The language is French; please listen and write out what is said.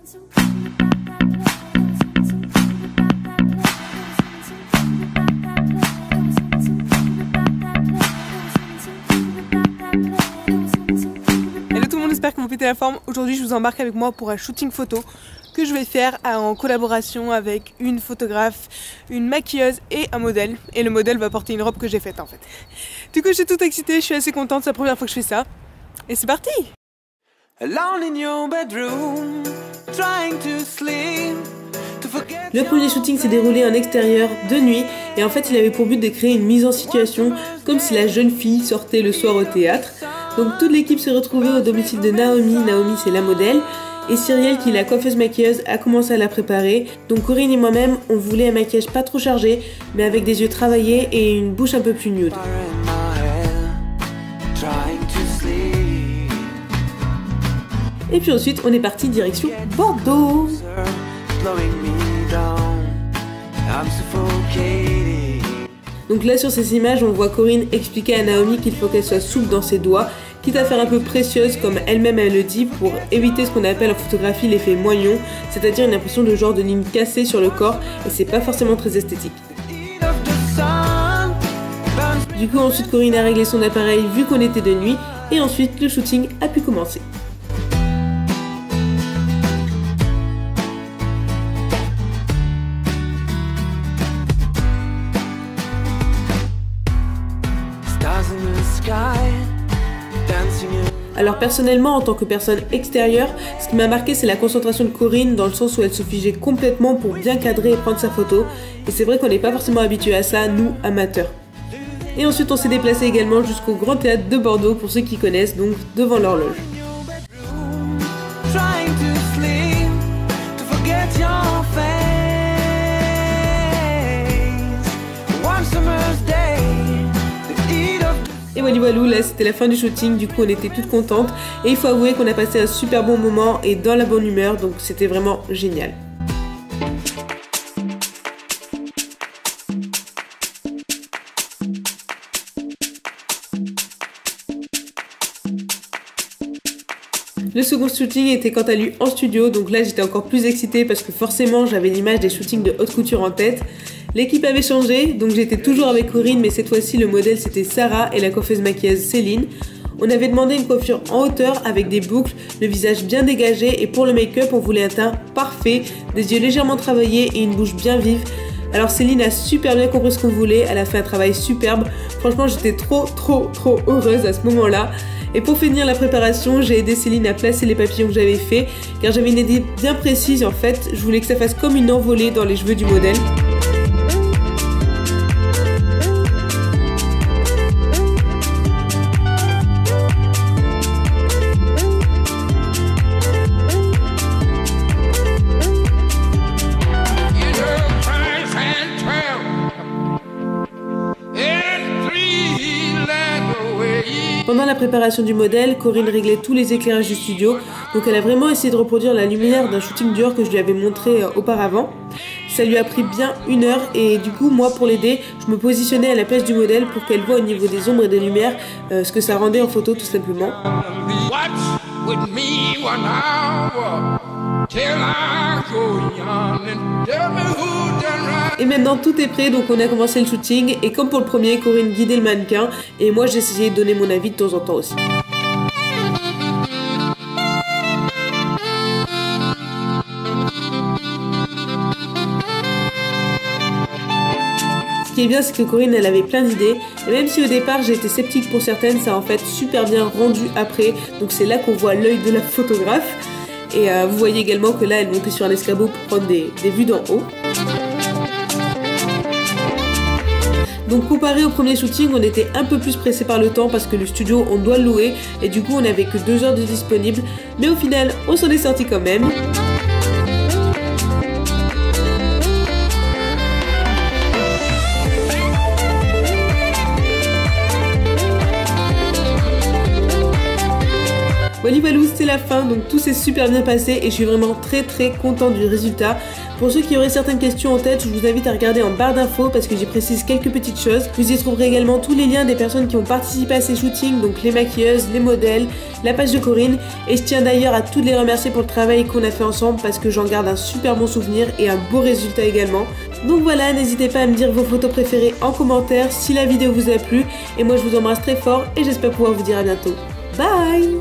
Hello tout le monde, j'espère que vous pétez la forme. Aujourd'hui je vous embarque avec moi pour un shooting photo que je vais faire en collaboration avec une photographe, une maquilleuse et un modèle. Et le modèle va porter une robe que j'ai faite en fait. Du coup je suis toute excitée, je suis assez contente, c'est la première fois que je fais ça. Et c'est parti! Le premier shooting s'est déroulé en extérieur de nuit et en fait il avait pour but de créer une mise en situation comme si la jeune fille sortait le soir au théâtre. Donc toute l'équipe s'est retrouvée au domicile de Naomi. Naomi c'est la modèle et Cyrielle qui est la coiffeuse maquilleuse a commencé à la préparer. Donc Corinne et moi-même on voulait un maquillage pas trop chargé mais avec des yeux travaillés et une bouche un peu plus nude. Et puis ensuite on est parti direction Bordeaux. Donc là sur ces images on voit Corinne expliquer à Naomi qu'il faut qu'elle soit souple dans ses doigts, quitte à faire un peu précieuse comme elle-même elle le dit, pour éviter ce qu'on appelle en photographie l'effet moignon, c'est-à-dire une impression de genre de ligne cassée sur le corps et c'est pas forcément très esthétique. Du coup ensuite Corinne a réglé son appareil vu qu'on était de nuit et ensuite le shooting a pu commencer. Alors personnellement, en tant que personne extérieure, ce qui m'a marqué c'est la concentration de Corinne dans le sens où elle se figeait complètement pour bien cadrer et prendre sa photo. Et c'est vrai qu'on n'est pas forcément habitué à ça, nous, amateurs. Et ensuite on s'est déplacé également jusqu'au Grand Théâtre de Bordeaux, pour ceux qui connaissent, donc devant l'horloge. Et voilà, là c'était la fin du shooting, du coup on était toutes contentes et il faut avouer qu'on a passé un super bon moment et dans la bonne humeur, donc c'était vraiment génial. Le second shooting était quant à lui en studio, donc là j'étais encore plus excitée parce que forcément j'avais l'image des shootings de haute couture en tête. L'équipe avait changé, donc j'étais toujours avec Corinne, mais cette fois-ci le modèle c'était Sarah et la coiffeuse maquilleuse Céline. On avait demandé une coiffure en hauteur avec des boucles, le visage bien dégagé et pour le make-up on voulait un teint parfait, des yeux légèrement travaillés et une bouche bien vive. Alors Céline a super bien compris ce qu'on voulait, elle a fait un travail superbe, franchement j'étais trop heureuse à ce moment-là. Et pour finir la préparation, j'ai aidé Céline à placer les papillons que j'avais fait, car j'avais une idée bien précise en fait, je voulais que ça fasse comme une envolée dans les cheveux du modèle. Pendant la préparation du modèle, Corinne réglait tous les éclairages du studio, donc elle a vraiment essayé de reproduire la lumière d'un shooting Dior que je lui avais montré auparavant. Ça lui a pris bien 1 heure et du coup moi pour l'aider, je me positionnais à la place du modèle pour qu'elle voit au niveau des ombres et des lumières ce que ça rendait en photo tout simplement. Et maintenant tout est prêt, donc on a commencé le shooting et comme pour le premier, Corinne guidait le mannequin et moi j'ai essayé de donner mon avis de temps en temps aussi. Ce qui est bien, c'est que Corinne elle avait plein d'idées et même si au départ j'ai été sceptique pour certaines, ça a en fait super bien rendu après, donc c'est là qu'on voit l'œil de la photographe. Et vous voyez également que là elle montait sur un escabeau pour prendre des vues d'en haut. Donc comparé au premier shooting, on était un peu plus pressé par le temps parce que le studio on doit le louer et du coup on n'avait que 2 heures de disponible. Mais au final on s'en est sorti quand même. Voilà, c'était la fin, donc tout s'est super bien passé et je suis vraiment très contente du résultat. Pour ceux qui auraient certaines questions en tête, je vous invite à regarder en barre d'infos parce que j'y précise quelques petites choses. Vous y trouverez également tous les liens des personnes qui ont participé à ces shootings, donc les maquilleuses, les modèles, la page de Corinne. Et je tiens d'ailleurs à toutes les remercier pour le travail qu'on a fait ensemble parce que j'en garde un super bon souvenir et un beau résultat également. Donc voilà, n'hésitez pas à me dire vos photos préférées en commentaire si la vidéo vous a plu. Et moi je vous embrasse très fort et j'espère pouvoir vous dire à bientôt. Bye!